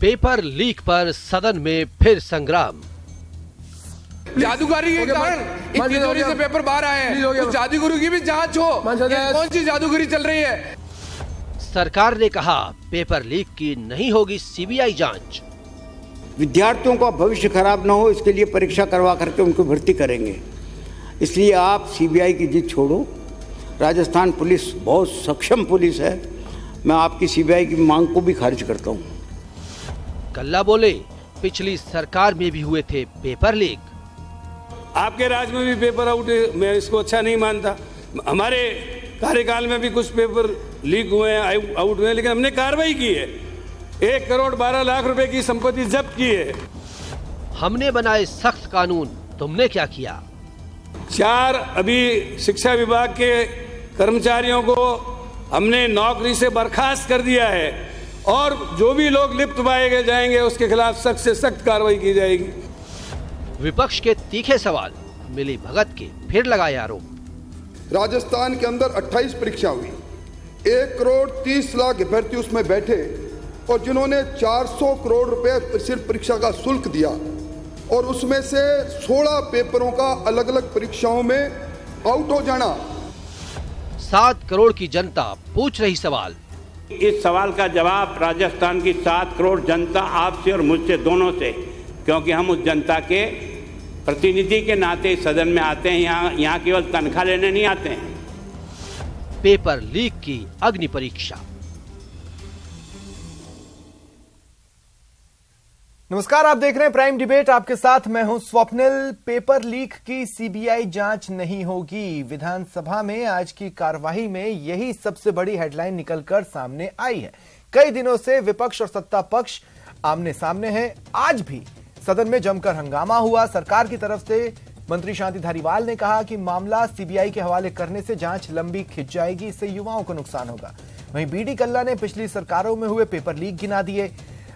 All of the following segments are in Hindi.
पेपर लीक पर सदन में फिर संग्राम। जादूगरी के कारण इतनी चोरी से पेपर बाहर आए हैं। उस जादूगरी की भी जांच हो। ये कौन सी जादूगरी चल रही है? सरकार ने कहा पेपर लीक की नहीं होगी सीबीआई जांच। विद्यार्थियों का भविष्य खराब ना हो इसके लिए परीक्षा करवा करके उनको भर्ती करेंगे। इसलिए आप सीबीआई की जिद छोड़ो। राजस्थान पुलिस बहुत सक्षम पुलिस है। मैं आपकी सीबीआई की मांग को भी खारिज करता हूँ। कल्ला बोले पिछली सरकार में भी हुए थे पेपर लीक। आपके राज में भी पेपर आउट है, मैं इसको अच्छा नहीं मानता। हमारे कार्यकाल में भी कुछ पेपर लीक हुए हैं, आउट हुए हैं, लेकिन हमने कार्रवाई की है। 1 करोड़ 12 लाख रुपए की संपत्ति जब्त की है। हमने बनाए सख्त कानून, तुमने क्या किया? 4 अभी शिक्षा विभाग के कर्मचारियों को हमने नौकरी से बर्खास्त कर दिया है और जो भी लोग लिप्त पाए जाएंगे उसके खिलाफ सख्त से सख्त कार्रवाई की जाएगी। विपक्ष के तीखे सवाल, मिली भगत के फिर लगाए आरोप। राजस्थान के अंदर 28 परीक्षा हुई, 1 करोड़ 30 लाख अभ्यर्थी उसमें बैठे और जिन्होंने 400 करोड़ रुपए सिर्फ परीक्षा का शुल्क दिया और उसमें से 16 पेपरों का अलग अलग परीक्षाओं में आउट हो जाना। 7 करोड़ की जनता पूछ रही सवाल। इस सवाल का जवाब राजस्थान की 7 करोड़ जनता आपसे और मुझसे दोनों से, क्योंकि हम उस जनता के प्रतिनिधि के नाते सदन में आते हैं। यहाँ केवल तनख्वाह लेने नहीं आते हैं। पेपर लीक की अग्नि परीक्षा। नमस्कार, आप देख रहे हैं प्राइम डिबेट। आपके साथ मैं हूं स्वप्निल। पेपर लीक की सीबीआई जांच नहीं होगी। विधानसभा में आज की कार्यवाही में यही सबसे बड़ी हेडलाइन निकलकर सामने आई है। कई दिनों से विपक्ष और सत्ता पक्ष आमने सामने है। आज भी सदन में जमकर हंगामा हुआ। सरकार की तरफ से मंत्री शांति धारीवाल ने कहा कि मामला सीबीआई के हवाले करने से जांच लंबी खिंच जाएगी, इससे युवाओं को नुकसान होगा। वहीं बीडी कल्ला ने पिछली सरकारों में हुए पेपर लीक गिना दिए।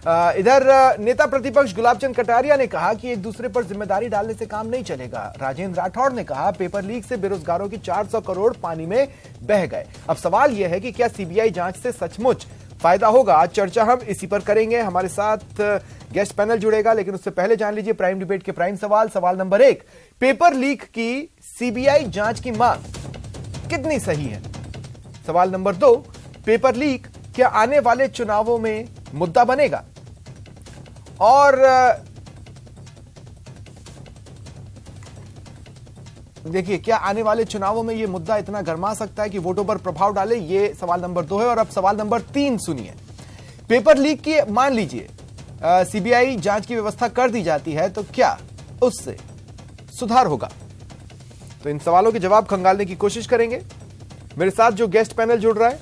इधर नेता प्रतिपक्ष गुलाब चंद कटारिया ने कहा कि एक दूसरे पर जिम्मेदारी डालने से काम नहीं चलेगा। राजेंद्र राठौड़ ने कहा पेपर लीक से बेरोजगारों की 400 करोड़ पानी में बह गए। अब सवाल यह है कि क्या सीबीआई जांच से सचमुच फायदा होगा? आज चर्चा हम इसी पर करेंगे। हमारे साथ गेस्ट पैनल जुड़ेगा, लेकिन उससे पहले जान लीजिए प्राइम डिबेट के प्राइम सवाल। सवाल नंबर 1, पेपर लीक की सीबीआई जांच की मांग कितनी सही है? सवाल नंबर 2, पेपर लीक क्या आने वाले चुनावों में मुद्दा बनेगा? और देखिए, क्या आने वाले चुनावों में यह मुद्दा इतना गर्मा सकता है कि वोटों पर प्रभाव डाले? ये सवाल नंबर 2 है। और अब सवाल नंबर 3 सुनिए। पेपर लीक की मान लीजिए सीबीआई जांच की व्यवस्था कर दी जाती है तो क्या उससे सुधार होगा? तो इन सवालों के जवाब खंगालने की कोशिश करेंगे। मेरे साथ जो गेस्ट पैनल जुड़ रहा है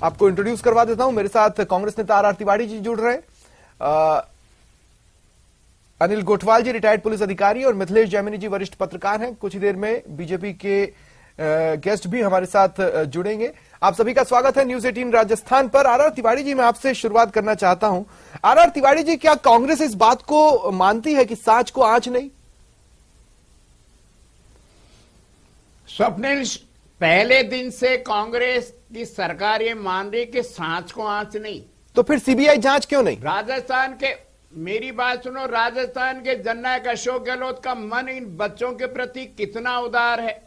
आपको इंट्रोड्यूस करवा देता हूं। मेरे साथ कांग्रेस नेता आर तिवारी जी जुड़ रहे हैं, अनिल गोठवाल जी रिटायर्ड पुलिस अधिकारी और मिथिलेश जैमिनी जी वरिष्ठ पत्रकार हैं। कुछ ही देर में बीजेपी के गेस्ट भी हमारे साथ जुड़ेंगे। आप सभी का स्वागत है न्यूज 18 राजस्थान पर। आर तिवारी जी, मैं आपसे शुरुआत करना चाहता हूं। आर तिवारी जी, क्या कांग्रेस इस बात को मानती है कि सांच को आंच नहीं? स्वप्निल, पहले दिन से कांग्रेस की सरकार ये मान रही कि सांच को आंच नहीं, तो फिर सीबीआई जांच क्यों नहीं? राजस्थान के, मेरी बात सुनो, राजस्थान के जननायक अशोक गहलोत का मन इन बच्चों के प्रति कितना उदार है।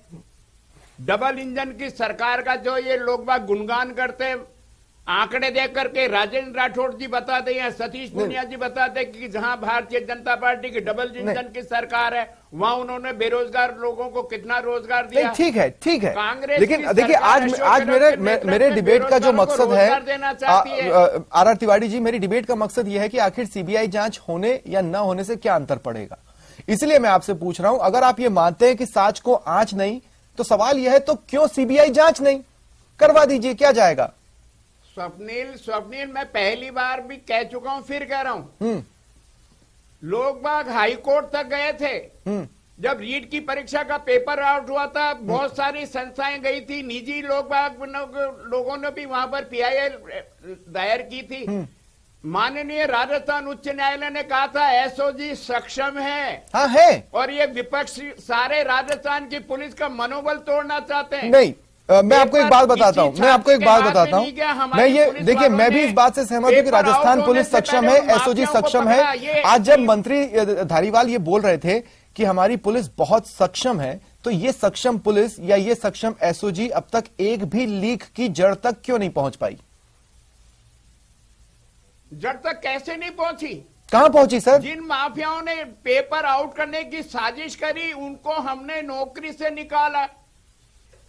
डबल इंजन की सरकार का जो ये लोग बाग गुणगान करते हैं, आंकड़े देख करके राजेंद्र राठौड़ जी बताते हैं, सतीश पुनिया जी बताते हैं कि जहां भारतीय जनता पार्टी की डबल इंजन की सरकार है वहां उन्होंने बेरोजगार लोगों को कितना रोजगार दिया। ठीक है, ठीक है। कांग्रेस, लेकिन देखिए, आज मेरे डिबेट का जो मकसद है, आर तिवारी जी, मेरी डिबेट का मकसद यह है कि आखिर सीबीआई जांच होने या न होने से क्या अंतर पड़ेगा। इसलिए मैं आपसे पूछ रहा हूं, अगर आप ये मानते हैं कि सांच को आंच नहीं, तो सवाल यह है तो क्यों सीबीआई जांच नहीं करवा दीजिए, क्या जाएगा? स्वप्निल, मैं पहली बार भी कह चुका हूं, फिर कह रहा हूं, लोग बाग हाई कोर्ट तक गए थे। जब रीट की परीक्षा का पेपर आउट हुआ था, बहुत सारी संस्थाएं गई थी, निजी लोगों ने भी वहां पर पीआईएल दायर की थी। माननीय राजस्थान उच्च न्यायालय ने कहा था एसओजी सक्षम है। हाँ है। और ये विपक्ष सारे राजस्थान की पुलिस का मनोबल तोड़ना चाहते हैं। नहीं, मैं आपको एक बात बताता हूं, मैं ये देखिए, मैं भी इस बात से सहमत हूं कि राजस्थान पुलिस सक्षम है, एसओजी सक्षम है। आज जब मंत्री धारीवाल ये बोल रहे थे कि हमारी पुलिस बहुत सक्षम है, तो ये सक्षम पुलिस या ये सक्षम एसओजी अब तक एक भी लीक की जड़ तक क्यों नहीं पहुंच पाई? जड़ तक कैसे नहीं पहुंची? कहां पहुंची सर? जिन माफियाओं ने पेपर आउट करने की साजिश करी, उनको हमने नौकरी से निकाला।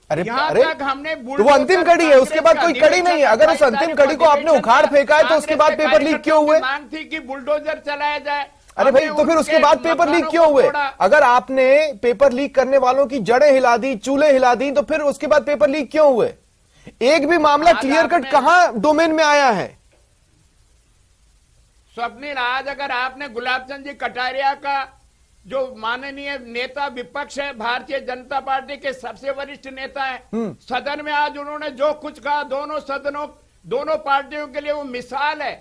अरे तक हमने तो वो अंतिम कड़ी है, उसके बाद कोई कड़ी नहीं है। अगर उस अंतिम कड़ी को आपने उखाड़ फेंका है तो उसके बाद पेपर लीक क्यों हुए? मांग थी कि बुलडोजर चलाया जाए। अरे भाई, तो फिर उसके बाद पेपर लीक क्यों हुए? अगर आपने पेपर लीक करने वालों की जड़ें हिला दी, चूल्हे हिला दी, तो फिर उसके बाद पेपर लीक क्यों हुए? एक भी मामला क्लियर कट कहां डोमेन में आया है? स्वप्निल, आज अगर आपने गुलाब चंद जी कटारिया का, जो माननीय नेता विपक्ष है, भारतीय जनता पार्टी के सबसे वरिष्ठ नेता है, सदन में आज उन्होंने जो कुछ कहा, दोनों पार्टियों के लिए वो मिसाल है।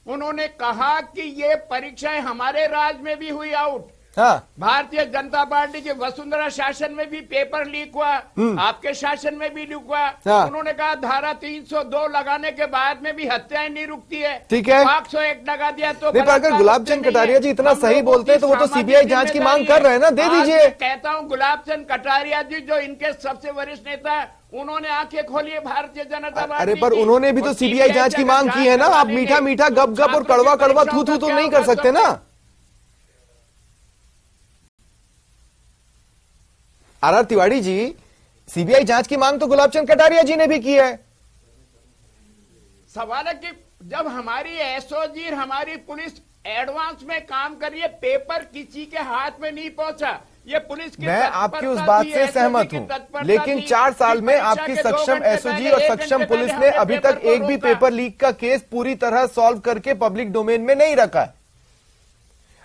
उन्होंने कहा कि ये परीक्षाएं हमारे राज्य में भी हुई आउट। हाँ। भारतीय जनता पार्टी के वसुंधरा शासन में भी पेपर लीक हुआ, आपके शासन में भी लीक हुआ। हाँ। उन्होंने कहा धारा 302 लगाने के बाद में भी हत्याएं नहीं रुकती है। ठीक है, 501 लगा दिया तो अगर गुलाब चंद कटारिया जी इतना सही बोलते हैं तो वो तो सीबीआई जांच की मांग कर रहे हैं ना, दे दीजिए। कहता हूं गुलाब चंद कटारिया जी, जो इनके सबसे वरिष्ठ नेता है, उन्होंने आंखें खोली है भारतीय जनता पार्टी। अरे पर उन्होंने भी तो सीबीआई जांच की मांग की है ना। आप मीठा मीठा गप गप और कड़वा कड़वा थू थू तो नहीं कर सकते ना। आर तिवारी जी, सीबीआई जांच की मांग तो गुलाब चंद कटारिया जी ने भी की है। सवाल है कि जब हमारी एसओजी, हमारी पुलिस एडवांस में काम कर रही है, पेपर किसी के हाथ में नहीं पहुंचा। ये पुलिस की मैं आपकी उस बात से सहमत हूं, लेकिन 4 साल में आपकी सक्षम एसओजी और सक्षम पुलिस ने अभी तक एक भी पेपर लीक का केस पूरी तरह सॉल्व करके पब्लिक डोमेन में नहीं रखा है।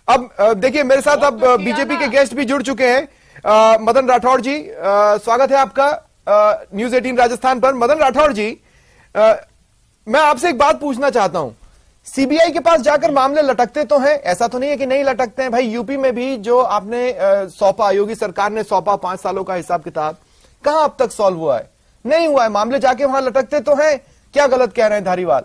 अब देखिए, मेरे साथ अब बीजेपी के गेस्ट भी जुड़ चुके हैं। मदन राठौड़ जी, स्वागत है आपका न्यूज 18 राजस्थान पर। मदन राठौड़ जी, मैं आपसे एक बात पूछना चाहता हूं। सीबीआई के पास जाकर मामले लटकते तो हैं, ऐसा तो नहीं है कि नहीं लटकते हैं। भाई, यूपी में भी जो आपने सौंपा, योगी सरकार ने सौंपा 5 सालों का हिसाब किताब, कहां अब तक सॉल्व हुआ है? नहीं हुआ है। मामले जाके वहां लटकते तो हैं। क्या गलत कह रहे हैं धारीवाल?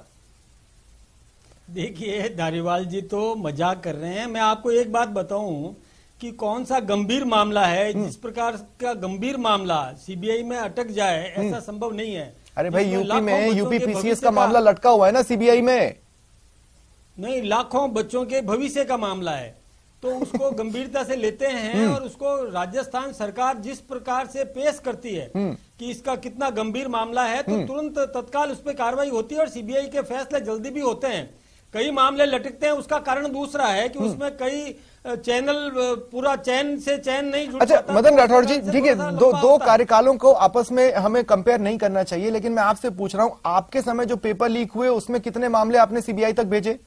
देखिए, धारीवाल जी तो मजाक कर रहे हैं। मैं आपको एक बात बताऊं कि कौन सा गंभीर मामला है, जिस प्रकार का गंभीर मामला सीबीआई में अटक जाए, ऐसा संभव नहीं है। अरे भाई, यूपी में यूपी पीसीएस का मामला लटका हुआ है ना सीबीआई में। नहीं, लाखों बच्चों के भविष्य का मामला है, तो उसको गंभीरता से लेते हैं। और उसको राजस्थान सरकार जिस प्रकार से पेश करती है कि इसका कितना गंभीर मामला है, तो तुरंत तत्काल उस पर कार्रवाई होती है और सीबीआई के फैसले जल्दी भी होते हैं। कई मामले लटकते हैं, उसका कारण दूसरा है कि उसमें कई चैनल, पूरा चैन से चैन नहीं जुड़। अच्छा मदन राठौड़ जी, ठीक है, दो कार्यकालों को आपस में हमें कंपेयर नहीं करना चाहिए, लेकिन मैं आपसे पूछ रहा हूं, आपके समय जो पेपर लीक हुए उसमें कितने मामले आपने सीबीआई तक भेजे?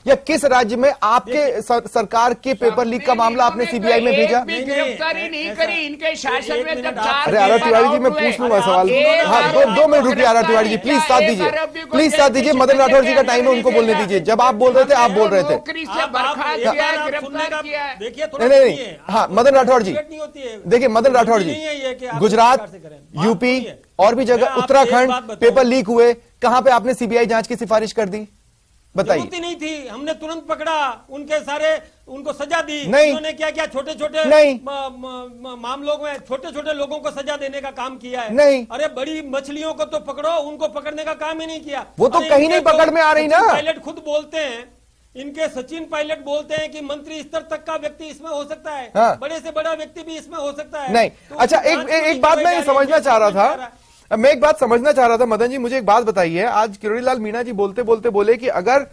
या किस राज्य में आपके सरकार के पेपर लीक का मामला आपने सीबीआई में भेजा? गिरफ्तारी नहीं करी इनके शासन में। जब अरे आर तिवारी जी, मैं पूछ लूंगा सवाल। हाँ, 2 मिनट रुकिए आर तिवारी जी, प्लीज साथ दीजिए, प्लीज साथ दीजिए। मदन राठौड़ जी का टाइम है, उनको बोलने दीजिए। जब आप बोल रहे थे, आप बोल रहे थे। नहीं, हाँ मदन राठौड़ जी, देखिए मदन राठौड़ जी, गुजरात, यूपी और भी जगह, उत्तराखंड पेपर लीक हुए, कहां पे आपने सीबीआई जांच की सिफारिश कर दी? बताइए। नहीं थी, हमने तुरंत पकड़ा, उनके सारे उनको सजा दी। नहीं, उन्होंने क्या किया, छोटे छोटे मामलों में छोटे छोटे लोगों को सजा देने का काम किया है। नहीं, अरे बड़ी मछलियों को तो पकड़ो, उनको पकड़ने का काम ही नहीं किया। वो तो कहीं नहीं पकड़ में आ रही ना। पायलट खुद बोलते हैं, इनके सचिन पायलट बोलते हैं कि मंत्री स्तर तक का व्यक्ति इसमें हो सकता है। हाँ। बड़े से बड़ा व्यक्ति भी इसमें हो सकता है। नहीं, अच्छा एक बात मैं समझना चाह रहा था, मैं एक बात समझना चाह रहा था मदन जी, मुझे एक बात बताइए। आज किरोड़ीलाल मीणा जी बोलते बोलते बोले कि अगर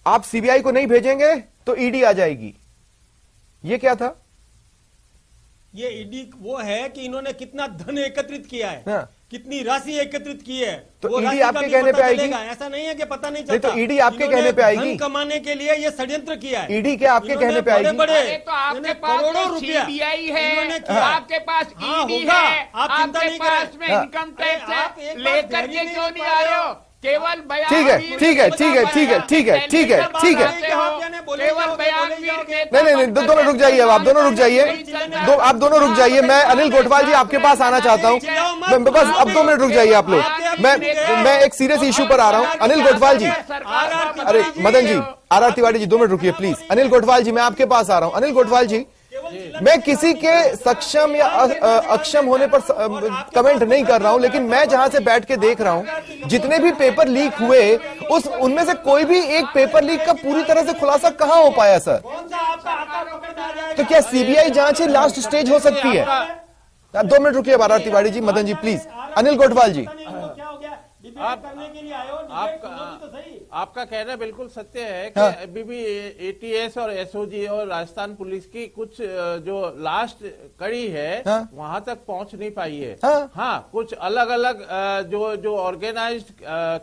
आप सीबीआई को नहीं भेजेंगे तो ईडी आ जाएगी। ये क्या था? ये ईडी वो है कि इन्होंने कितना धन एकत्रित किया है। हाँ। कितनी राशि एकत्रित की है, तो ईडी आपके कहने पे आएगी? ऐसा नहीं है कि पता नहीं चलता। तो ईडी आपके कहने पे आएगी? धन कमाने के लिए ये षड्यंत्र किया है। ईडी क्या आपके कहने पे आएगी? बड़े तो आपके पास करोड़ों रुपया सीबीआई है, आपके पास ईडी है, आपके पास में इनकम टैक्स है, लेकर के क्यों नहीं आ रहे हो? केवल ठीक है, ठीक है, ठीक है, ठीक है, ठीक है, ठीक है, ठीक है। केवल नहीं, दो मिनट रुक जाइए, आप दोनों रुक जाइए, आप दोनों रुक जाइए। मैं अनिल कोटवाल जी आपके पास आना चाहता हूं, बस अब 2 मिनट रुक जाइए आप लोग। मैं एक सीरियस इशू पर आ रहा हूं। अनिल कोटवाल जी, अरे Madan ji, are Tiwari ji 2 minute रुकिए प्लीज। अनिल कोटवाल जी, मैं आपके पास आ रहा हूं। अनिल कोटवाल जी, मैं किसी के सक्षम या अक्षम होने पर कमेंट नहीं कर रहा हूं, लेकिन मैं जहां से बैठ के देख रहा हूं, जितने भी पेपर लीक हुए उनमें से कोई भी एक पेपर लीक का पूरी तरह से खुलासा कहां हो पाया सर? तो क्या सीबीआई जांच ही लास्ट स्टेज हो सकती है? 2 मिनट रुकिए आर तिवारी जी, मदन जी प्लीज। अनिल कोटवाल जी, आपका कहना बिल्कुल सत्य है कि अभी भी एटीएस और एसओजी और राजस्थान पुलिस की कुछ जो लास्ट कड़ी है वहां तक पहुंच नहीं पाई है। हाँ, कुछ अलग अलग जो ऑर्गेनाइज्ड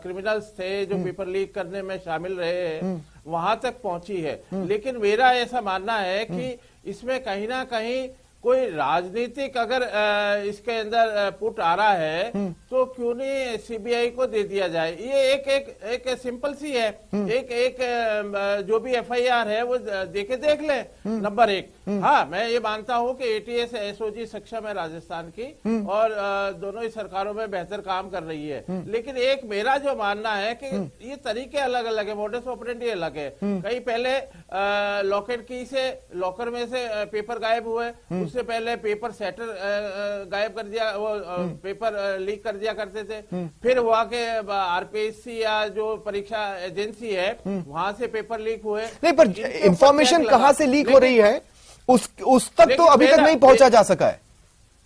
क्रिमिनल्स थे जो पेपर लीक करने में शामिल रहे हैं वहां तक पहुंची है। लेकिन मेरा ऐसा मानना है कि इसमें कहीं ना कहीं कोई राजनीतिक अगर इसके अंदर पुट आ रहा है तो क्यों नहीं सीबीआई को दे दिया जाए? ये एक सिंपल सी है, एक जो भी एफआईआर है वो देख ले। नंबर 1, हाँ मैं ये मानता हूँ कि एटीएस एसओजी सक्षम है राजस्थान की और दोनों ही सरकारों में बेहतर काम कर रही है। लेकिन एक मेरा जो मानना है कि ये तरीके अलग अलग है, मोडस ऑपरेंडी अलग है। कहीं पहले लॉक एंड की से लॉकर में से पेपर गायब हुए, उससे पहले पेपर सेटर गायब कर दिया, वो पेपर लीक कर दिया करते थे। फिर हुआ के आरपीएससी या जो परीक्षा एजेंसी है वहां से पेपर लीक हुए। नहीं, पर इंफॉर्मेशन कहां से लीक हो रही है उस तक तो अभी तक नहीं पहुंचा जा सका है।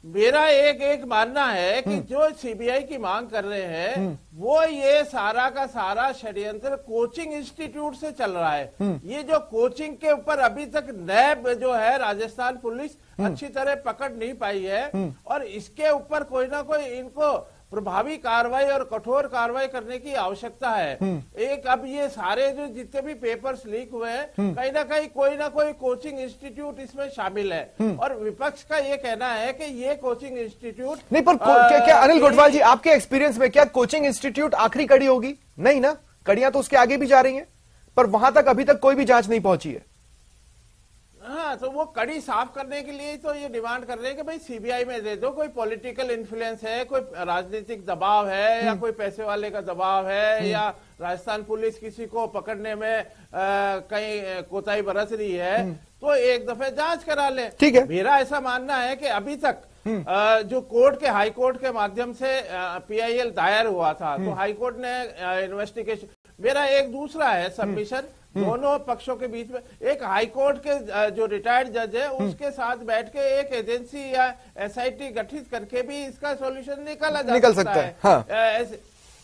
मेरा एक मानना है कि जो सीबीआई की मांग कर रहे हैं वो ये सारा का सारा षड्यंत्र कोचिंग इंस्टीट्यूट से चल रहा है। ये जो कोचिंग के ऊपर अभी तक नैब जो है राजस्थान पुलिस अच्छी तरह पकड़ नहीं पाई है और इसके ऊपर कोई ना कोई इनको प्रभावी कार्रवाई और कठोर कार्रवाई करने की आवश्यकता है। एक अब ये सारे जो जितने भी पेपर्स लीक हुए हैं कहीं ना कोई कोचिंग इंस्टीट्यूट इसमें शामिल है और विपक्ष का ये कहना है कि ये कोचिंग इंस्टीट्यूट नहीं, पर क्या अनिल कोटवाल जी आपके एक्सपीरियंस में क्या कोचिंग इंस्टीट्यूट आखिरी कड़ी होगी? नहीं ना, कड़ियां तो उसके आगे भी जा रही हैं, पर वहां तक अभी तक कोई भी जांच नहीं पहुंची है। हाँ, तो वो कड़ी साफ करने के लिए तो ये डिमांड कर रहे हैं कि भाई सीबीआई में दे दो। कोई पॉलिटिकल इन्फ्लुएंस है, कोई राजनीतिक दबाव है या कोई पैसे वाले का दबाव है या राजस्थान पुलिस किसी को पकड़ने में कहीं कोताही बरस रही है तो एक दफे जांच करा ले। ठीक है, मेरा ऐसा मानना है कि अभी तक जो कोर्ट के हाई कोर्ट के माध्यम से पीआईएल दायर हुआ था तो हाई कोर्ट ने इन्वेस्टिगेशन, मेरा एक दूसरा है सबमिशन दोनों पक्षों के बीच में, एक हाई कोर्ट के जो रिटायर्ड जज है उसके साथ बैठ के एक एजेंसी या एसआईटी गठित करके भी इसका सॉल्यूशन निकल सकता है। हाँ।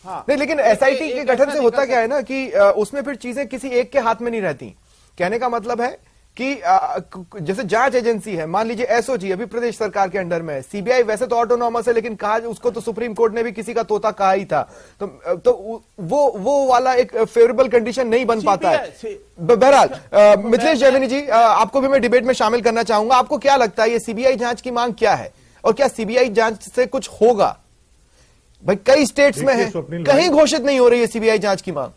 हाँ। नहीं, लेकिन एसआईटी के गठन से होता क्या है ना कि उसमें फिर चीजें किसी एक के हाथ में नहीं रहती। कहने का मतलब है कि जैसे जांच एजेंसी है, मान लीजिए एसओजी अभी प्रदेश सरकार के अंडर में है, सीबीआई वैसे तो ऑटोनॉमस है लेकिन कहा उसको तो सुप्रीम कोर्ट ने भी किसी का तोता कहा ही था, तो वो वाला एक फेवरेबल कंडीशन नहीं बन पाता है। बहरहाल मिथिलेश जैमिनी जी, आपको भी मैं डिबेट में शामिल करना चाहूंगा। आपको क्या लगता है ये सीबीआई जांच की मांग क्या है और क्या सीबीआई जांच से कुछ होगा? भाई कई स्टेट्स में है, कहीं घोषित नहीं हो रही है सीबीआई जांच की मांग।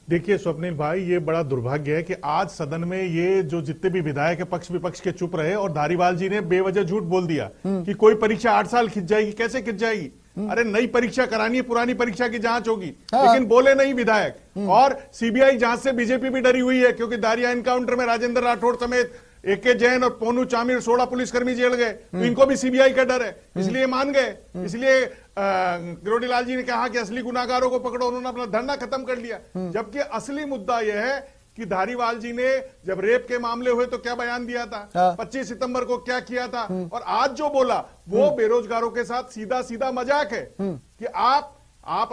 देखिए स्वप्निल भाई, ये बड़ा दुर्भाग्य है कि आज सदन में ये जो जितने भी विधायक है पक्ष विपक्ष के चुप रहे और धारीवाल जी ने बेवजह झूठ बोल दिया कि कोई परीक्षा 8 साल खिंच जाएगी। कैसे खिंच जाएगी? अरे नई परीक्षा करानी है, पुरानी परीक्षा की जांच होगी। लेकिन बोले नहीं विधायक। और सीबीआई जांच से बीजेपी भी डरी हुई है क्योंकि दारिया एनकाउंटर में राजेंद्र राठौड़ समेत एके जैन और पोनू चामिर 16 पुलिसकर्मी जेल गए, तो इनको भी सीबीआई का डर है, इसलिए मान गए। इसलिए किरोड़ीलाल जी ने कहा कि असली गुनाहगारों को पकड़ो, उन्होंने अपना धरना खत्म कर लिया। जबकि असली मुद्दा यह है कि धारीवाल जी ने जब रेप के मामले हुए तो क्या बयान दिया था, 25 सितंबर को क्या किया था, और आज जो बोला वो बेरोजगारों के साथ सीधा सीधा मजाक है कि आप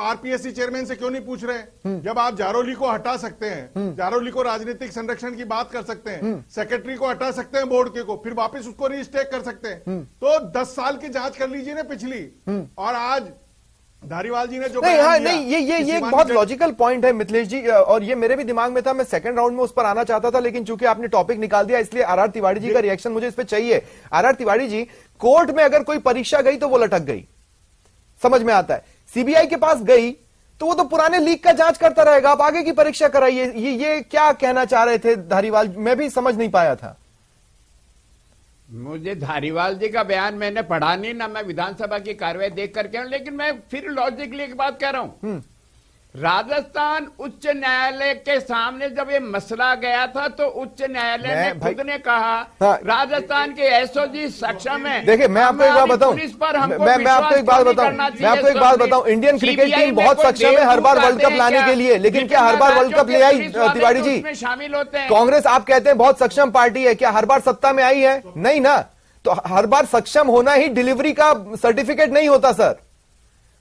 आरपीएससी चेयरमैन से क्यों नहीं पूछ रहे? जब आप जारोली को हटा सकते हैं, जारोली को राजनीतिक संरक्षण की बात कर सकते हैं, सेक्रेटरी को हटा सकते हैं बोर्ड के को, फिर वापस उसको रीस्टेक कर सकते हैं, तो 10 साल की जांच कर लीजिए ना पिछली। और आज धारीवाल जी ने जो नहीं, ये एक बहुत लॉजिकल पॉइंट है मिथिलेश जी, और ये मेरे भी दिमाग में था, मैं सेकंड राउंड में उस पर आना चाहता था, लेकिन चूंकि आपने टॉपिक निकाल दिया इसलिए आर तिवारी जी का रिएक्शन मुझे इस पर चाहिए। आर तिवारी जी, कोर्ट में अगर कोई परीक्षा गई तो वो लटक गई, समझ में आता है। सीबीआई के पास गई तो वो तो पुराने लीक का जांच करता रहेगा, आप आगे की परीक्षा कराइए। ये क्या कहना चाह रहे थे धारीवाल? मैं भी समझ नहीं पाया था। मुझे धारीवाल जी का बयान मैंने पढ़ा नहीं ना, मैं विधानसभा की कार्रवाई देख करके हूं, लेकिन मैं फिर लॉजिकली एक बात कह रहा हूं। राजस्थान उच्च न्यायालय के सामने जब ये मसला गया था तो उच्च न्यायालय ने खुद ने कहा राजस्थान के एसओजी सक्षम है। देखिए मैं आपको एक बात बताऊं, मैं आपको एक बात बताऊं, इंडियन क्रिकेट टीम बहुत सक्षम है हर बार वर्ल्ड कप लाने के लिए, लेकिन क्या हर बार वर्ल्ड कप ले आई तिवारी जी? शामिल होते हैं। कांग्रेस आप कहते हैं बहुत सक्षम पार्टी है, क्या हर बार सत्ता में आई है? नहीं ना। तो हर बार सक्षम होना ही डिलीवरी का सर्टिफिकेट नहीं होता सर।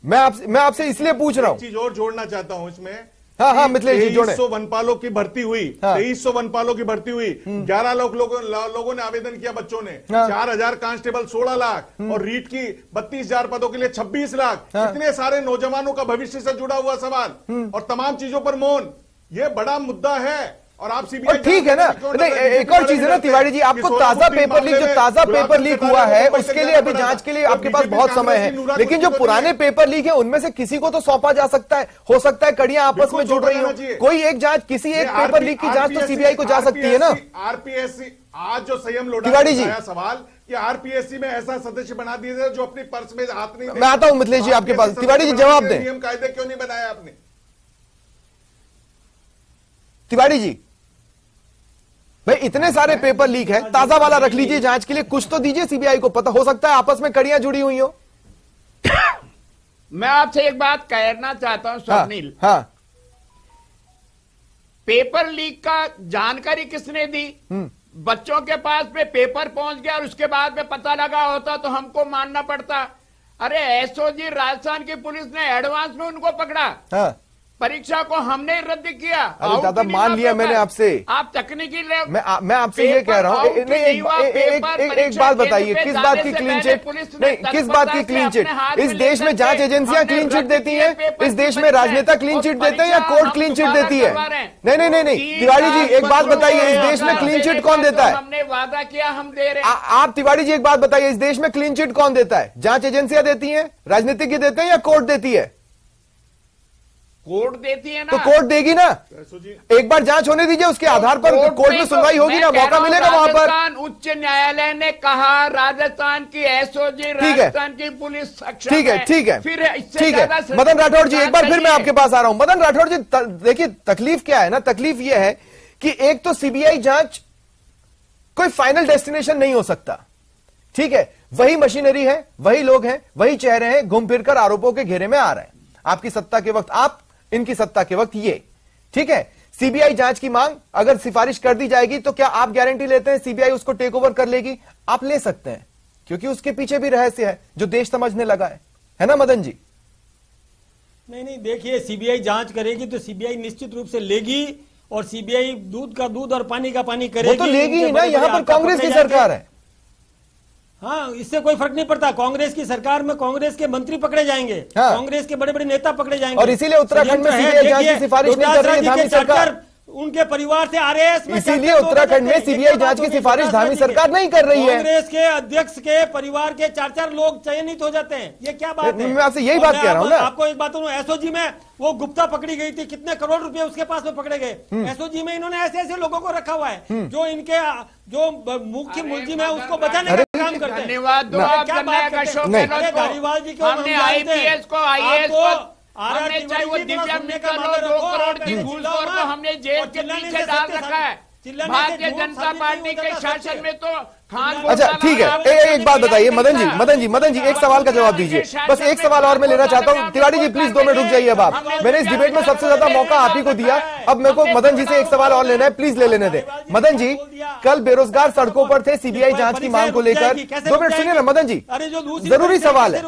मैं आपसे इसलिए पूछ रहा हूं। चीज और जोड़ना चाहता हूं इसमें। हाँ मिथिलेश जी जोड़े। 2300 वनपालों की भर्ती हुई, 2300 वनपालों की भर्ती हुई, 11 लोगों ने आवेदन किया, बच्चों ने 4000 कांस्टेबल 16 लाख और रीट की 32000 पदों के लिए 26 लाख। इतने सारे नौजवानों का भविष्य से जुड़ा हुआ सवाल और तमाम चीजों पर मौन, ये बड़ा मुद्दा है। और आप सीबीआई ठीक है ना। नहीं एक और चीज है ना तिवारी जी, आपको ताजा पेपर लीक, जो ताजा पेपर लीक हुआ है उसके लिए अभी जांच के लिए आपके पास बहुत समय है, लेकिन जो पुराने पेपर लीक है उनमें से किसी को तो सौंपा जा सकता है। हो सकता है कड़ियां आपस में जुड़ रही हो, कोई एक जांच, किसी एक पेपर लीक की जांच तो सीबीआई को जा सकती है ना। आरपीएससी आज जो संयम लोढ़ा तिवारी जी सवाल कि आरपीएससी में ऐसा सदस्य बना दिए थे जो अपनी पर्स में हाथ नहीं। मैं आता हूं मिथिलेश जी आपके पास। तिवारी जी जवाब दें, नियम कायदे क्यों नहीं बनाया आपने? तिवारी जी भाई इतने सारे पेपर लीक है, ताजा वाला रख लीजिए जांच के लिए, कुछ तो दीजिए सीबीआई को। पता हो सकता है आपस में कड़ियां जुड़ी हुई हो। मैं आपसे एक बात कहना चाहता हूं स्वप्निल। हाँ। पेपर लीक का जानकारी किसने दी? बच्चों के पास में पेपर पहुंच गया और उसके बाद में पता लगा होता तो हमको मानना पड़ता। अरे एसओजी राजस्थान की पुलिस ने एडवांस में उनको पकड़ा। हाँ। परीक्षा को हमने रद्द किया। अरे दादा मान लिया मैंने आपसे। आप तकनीकी मैं आपसे ये कह रहा हूँ, एक बात बताइए, किस बात की क्लीन चिट? नहीं, किस बात की क्लीन चिट? इस देश में जांच एजेंसियां क्लीन चिट देती हैं? इस देश में राजनेता क्लीन चिट देते हैं या कोर्ट क्लीन चिट देती है? नहीं तिवारी जी एक बात बताइए, इस देश में क्लीन चिट कौन देता है? हमने वादा किया हम दे रहे हैं। आप तिवारी जी एक बात बताइए, इस देश में क्लीन चिट कौन देता है? जांच एजेंसियां देती हैं, राजनीतिज्ञ देते हैं या कोर्ट देती है? कोर्ट देती है ना। तो कोर्ट देगी ना। एक बार जांच होने दीजिए, उसके आधार पर कोर्ट में सुनवाई होगी ना, मौका मिलेगा वहां पर। राजस्थान उच्च न्यायालय ने कहा राजस्थान की एसओजी, राजस्थान की पुलिस सक्षम है। ठीक है फिर ठीक है मदन राठौड़ जी, एक बार फिर मैं आपके पास आ रहा हूं। मदन राठौड़ जी देखिए तकलीफ क्या है ना, तकलीफ यह है कि एक तो सीबीआई जांच कोई फाइनल डेस्टिनेशन नहीं हो सकता। ठीक है, वही मशीनरी है, वही लोग हैं, वही चेहरे हैं, घूम फिरकर आरोपों के घेरे में आ रहे हैं। आपकी सत्ता के वक्त आप, इनकी सत्ता के वक्त ये। ठीक है, सीबीआई जांच की मांग अगर सिफारिश कर दी जाएगी तो क्या आप गारंटी लेते हैं सीबीआई उसको टेक ओवर कर लेगी? आप ले सकते हैं, क्योंकि उसके पीछे भी रहस्य है जो देश समझने लगा है ना मदन जी? नहीं देखिए, सीबीआई जांच करेगी तो सीबीआई निश्चित रूप से लेगी, और सीबीआई दूध का दूध और पानी का पानी करेगी। वो तो लेगी ही ना, यहां पर कांग्रेस की सरकार है। हाँ, इससे कोई फर्क नहीं पड़ता। कांग्रेस की सरकार में कांग्रेस के मंत्री पकड़े जाएंगे, कांग्रेस के बड़े बड़े नेता पकड़े जाएंगे। और इसीलिए उत्तराखंड में सीबीआई जांच की सिफारिश नहीं कर रही है धामी सरकार। उनके परिवार से आरएएस में, इसीलिए उत्तराखंड में सीबीआई जांच की सिफारिश धामी सरकार नहीं कर रही है। कांग्रेस के अध्यक्ष के परिवार के 4-4 लोग चयनित हो जाते हैं। ये क्या बात है? मैं आपसे यही बात कह रहा हूँ ना। आपको एक बात, एसओजी में वो गुप्ता पकड़ी गई थी, कितने करोड़ रुपए उसके पास में पकड़े गए। एसओजी में इन्होंने ऐसे ऐसे लोगों को रखा हुआ है जो इनके जो मुख्य मुलजिम है उसको बचाने का काम करते हैं। धन्यवाद। धारीवाल जी को हमने आईपीएस को, आईएएस को, हमने चाहे वो दिव्यांग मित्तल हो, 2 करोड़ की घूसखोर को हमने जेल के पीछे डाल रखा है। भारतीय जनता पार्टी के शासन में तो खान। अच्छा ठीक है, एक बात बताइए मदन जी एक सवाल का जवाब दीजिए। बस एक सवाल और मैं लेना चाहता हूं। तिवारी जी प्लीज 2 मिनट रुक जाइए। अब आप, मैंने इस डिबेट में सबसे ज्यादा मौका आप ही को दिया, अब मेरे को मदन जी से एक सवाल और लेना है, प्लीज ले लेने दें। मदन जी, कल बेरोजगार सड़कों पर थे सीबीआई जांच की मांग को लेकर। 2 मिनट सुनिए ना मदन जी, जरूरी सवाल है,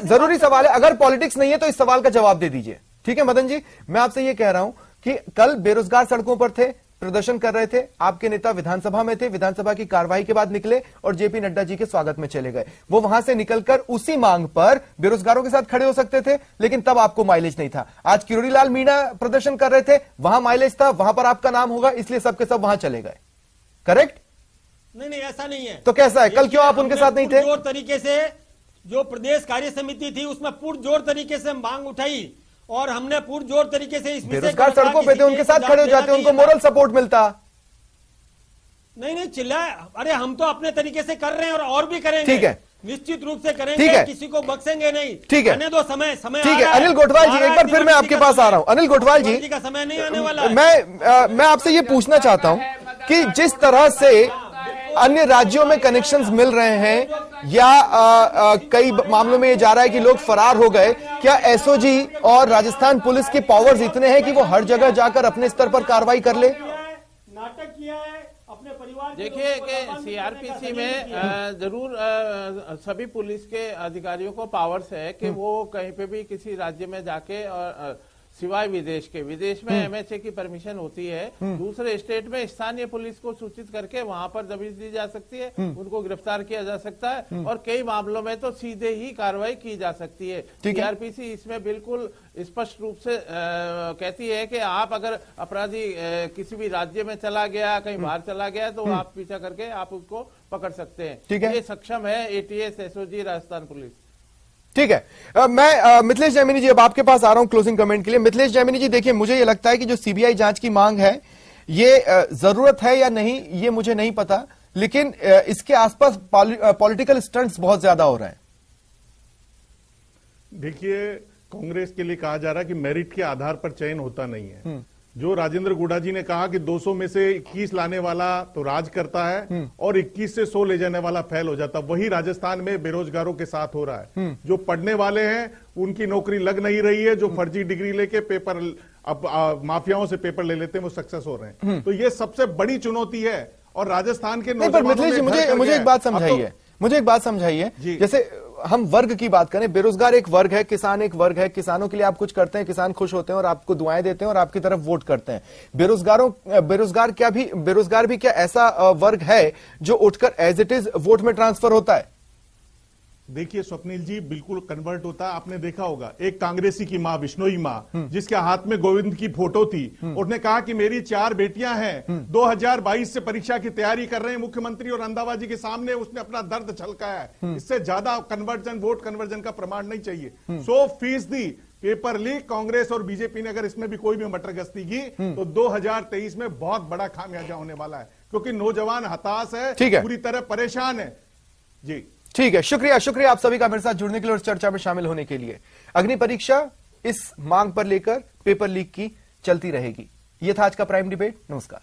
जरूरी सवाल है। अगर पॉलिटिक्स नहीं है तो इस सवाल का जवाब दे दीजिए। ठीक है मदन जी, मैं आपसे ये कह रहा हूं कि कल बेरोजगार सड़कों पर थे, प्रदर्शन कर रहे थे, आपके नेता विधानसभा में थे, विधानसभा की कार्रवाई के बाद निकले और जेपी नड्डा जी के स्वागत में चले गए। वो वहां से निकलकर उसी मांग पर बेरोजगारों के साथ खड़े हो सकते थे, लेकिन तब आपको माइलेज नहीं था। आज किरोड़ी लाल मीणा प्रदर्शन कर रहे थे, वहां माइलेज था, वहां पर आपका नाम होगा, इसलिए सबके सब वहां चले गए। करेक्ट? नहीं ऐसा नहीं है। तो कैसा है, कल क्यों आप उनके साथ नहीं थे? पुरजोर तरीके से जो प्रदेश कार्य समिति थी उसमें पुरजोर तरीके से मांग उठाई और हमने पुरजोर तरीके से इस बेरोजगार सड़कों पे थे, उनके साथ खड़े हो जाते, उनको मोरल सपोर्ट मिलता। नहीं चिल्लाए, अरे हम तो अपने तरीके से कर रहे हैं और भी करेंगे। ठीक है, निश्चित रूप से करेंगे, किसी को बख्शेंगे नहीं। ठीक है, आने दो समय ठीक है। अनिल गोठवाल जी, एक बार फिर मैं आपके पास आ रहा हूं। अनिल गोठवाल जी का समय नहीं आने वाला। मैं आपसे ये पूछना चाहता हूं कि जिस तरह से अन्य राज्यों में कनेक्शंस मिल रहे हैं या कई मामलों में ये जा रहा है कि लोग फरार हो गए, क्या एसओजी और राजस्थान पुलिस के पावर्स इतने हैं कि वो हर जगह जाकर अपने स्तर पर कार्रवाई कर ले? नाटक किया है अपने परिवार। देखिए कि सीआरपीसी में जरूर सभी पुलिस के अधिकारियों को पावर्स है कि वो कहीं पे भी किसी राज्य में जाके और सिवाय विदेश में एमएचए की परमिशन होती है, दूसरे स्टेट में स्थानीय पुलिस को सूचित करके वहां पर दबिश दी जा सकती है, उनको गिरफ्तार किया जा सकता है और कई मामलों में तो सीधे ही कार्रवाई की जा सकती है। सीआरपीसी इसमें बिल्कुल स्पष्ट रूप से कहती है कि आप अगर अपराधी किसी भी राज्य में चला गया, कहीं बाहर चला गया, तो आप पीछा करके आप उसको पकड़ सकते हैं। ये सक्षम है एटीएस, एसओजी, राजस्थान पुलिस। ठीक है। मैं मिथिलेश जैमिनी जी अब आपके पास आ रहा हूं क्लोजिंग कमेंट के लिए। मिथिलेश जैमिनी जी, देखिए मुझे ये लगता है कि जो सीबीआई जांच की मांग है ये जरूरत है या नहीं ये मुझे नहीं पता, लेकिन इसके आसपास पॉलिटिकल स्टंट्स बहुत ज्यादा हो रहे हैं। देखिए, कांग्रेस के लिए कहा जा रहा है कि मेरिट के आधार पर चयन होता नहीं है। जो राजेंद्र गुड़ा जी ने कहा कि 200 में से 21 लाने वाला तो राज करता है और 21 से 100 ले जाने वाला फेल हो जाता, वही राजस्थान में बेरोजगारों के साथ हो रहा है। जो पढ़ने वाले हैं उनकी नौकरी लग नहीं रही है, जो फर्जी डिग्री लेके पेपर अब माफियाओं से पेपर ले लेते हैं वो सक्सेस हो रहे हैं। तो ये सबसे बड़ी चुनौती है और राजस्थान के मिथिलेश जी मुझे एक बात समझाइए, मुझे एक बात समझाइए। जैसे हम वर्ग की बात करें, बेरोजगार एक वर्ग है, किसान एक वर्ग है, किसानों के लिए आप कुछ करते हैं, किसान खुश होते हैं और आपको दुआएं देते हैं और आपकी तरफ वोट करते हैं। बेरोजगार भी क्या ऐसा वर्ग है जो उठकर एज इट इज वोट में ट्रांसफर होता है? देखिए स्वप्निल जी, बिल्कुल कन्वर्ट होता है। आपने देखा होगा एक कांग्रेसी की मां, बिश्नोई मां, जिसके हाथ में गोविंद की फोटो थी, उसने कहा कि मेरी 4 बेटियां हैं, 2022 से परीक्षा की तैयारी कर रहे हैं। मुख्यमंत्री और अंदाबाजी के सामने उसने अपना दर्द छलकाया है। इससे ज्यादा कन्वर्जन, वोट कन्वर्जन का प्रमाण नहीं चाहिए। 100% पेपर लीक कांग्रेस और बीजेपी ने अगर इसमें भी कोई भी मटरगश्ती की तो 2023 में बहुत बड़ा खामियाजा होने वाला है, क्योंकि नौजवान हताश है, पूरी तरह परेशान है। जी ठीक है, शुक्रिया आप सभी का मेरे साथ जुड़ने के लिए और चर्चा में शामिल होने के लिए। अग्नि परीक्षा इस मांग पर लेकर पेपर लीक की चलती रहेगी। यह था आज का प्राइम डिबेट। नमस्कार।